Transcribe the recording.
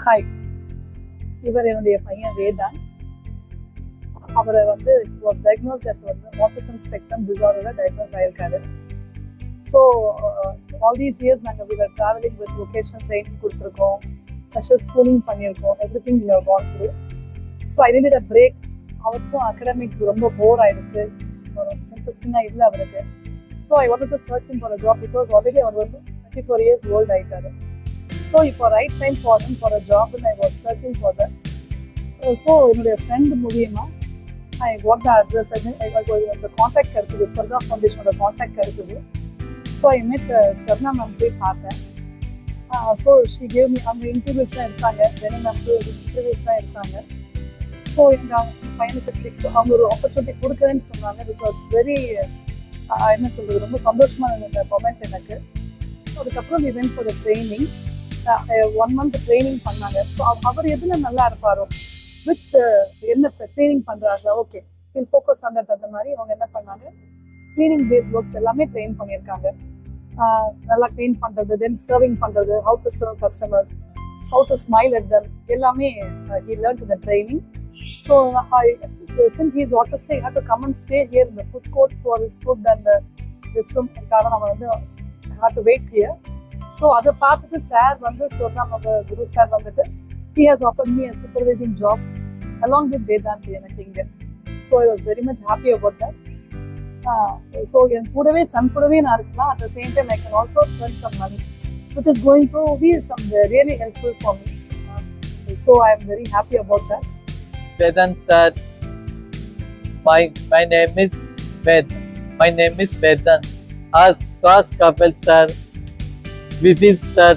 Hi, இவர் என்னுடைய பையன் வேதான். அவரை வந்து வாஸ் டயக்னோஸ்ட் அஸ் வந்து ஆட்டிசம் ஸ்பெக்ட்ரம் டிசார்டரோட டயக்னோஸ் ஆயிருக்காரு. ஸோ ஆல் தீஸ் இயர்ஸ் நாங்கள் we were travelling with vocational training கொடுத்துருக்கோம், ஸ்பெஷல் ஸ்கூலிங் பண்ணியிருக்கோம், everything we have gone through. So I need a break. அவருக்கும் அகடமிக்ஸ் ரொம்ப போர் ஆயிடுச்சு, இன்ட்ரெஸ்டிங்காக இல்லை அவருக்கு. So I want to searching for a job because already அவர் வந்து 24 years old ஆயிட்டாரு. ஸோ இப்போ right time for him for a job I was searching for that. So என்னுடைய ஃப்ரெண்ட் மூலியமா ஐ வாட் த அட்ரஸ், அந்த contact கிடைச்சது, Swarna ஃபவுண்டேஷனோட contact கிடைச்சது. So I மெட் ஸ்வர்ணா மேம் போய் பார்த்தேன். ஸோ ஷி கேவ் மீ, அவங்க இன்டர்வியூஸ்லாம் எடுத்தாங்க, ஜெனி மேம் இன்டர்வியூஸ்லாம் எடுத்தாங்க. ஸோ எங்கள் பையனுக்கு அவங்க ஒரு ஆப்பர்ச்சுனிட்டி கொடுக்குறேன்னு சொன்னாங்க, விச் வாஸ் வெரி என்ன சொல்கிறது, ரொம்ப சந்தோஷமாக இருந்த மொமெண்ட் எனக்கு. அதுக்கப்புறம் we went for the training. 1 month training பண்ணாங்க. ஸோ அவர் எதில் நல்லா இருப்பாரோ, விச் என்ன ட்ரைனிங் பண்ணுறாங்க, okay will focus on that. அந்த மாதிரி அவங்க என்ன பண்ணாங்க, க்ளீனிங் பேஸ் ஒர்க்ஸ் எல்லாமே ட்ரெயின் பண்ணியிருக்காங்க. நல்லா க்ளீன் பண்ணுறது, தென் சர்விங் பண்ணுறது, how to serve customers, how to smile at them, எல்லாமே he learn to the training. So since he is autistic, I had to come and stay here in the food court for his food and the restroom. நம்ம வந்து I had to wait here. So அதை பார்த்துட்டு sir வந்து சொன்னாங்க, குரு sir வந்துட்டு he has offered me a supervising job along with Vedanti எனக்கு இங்கே. So I was very much happy about that. So என் கூடவே சன் கூடவே நான் இருக்கலாம். At the same time I can also earn some money which is going to be some really helpful for me. So I am very happy about that. Vedant sir, my name is Vedant. As Swat Kapil sir visits the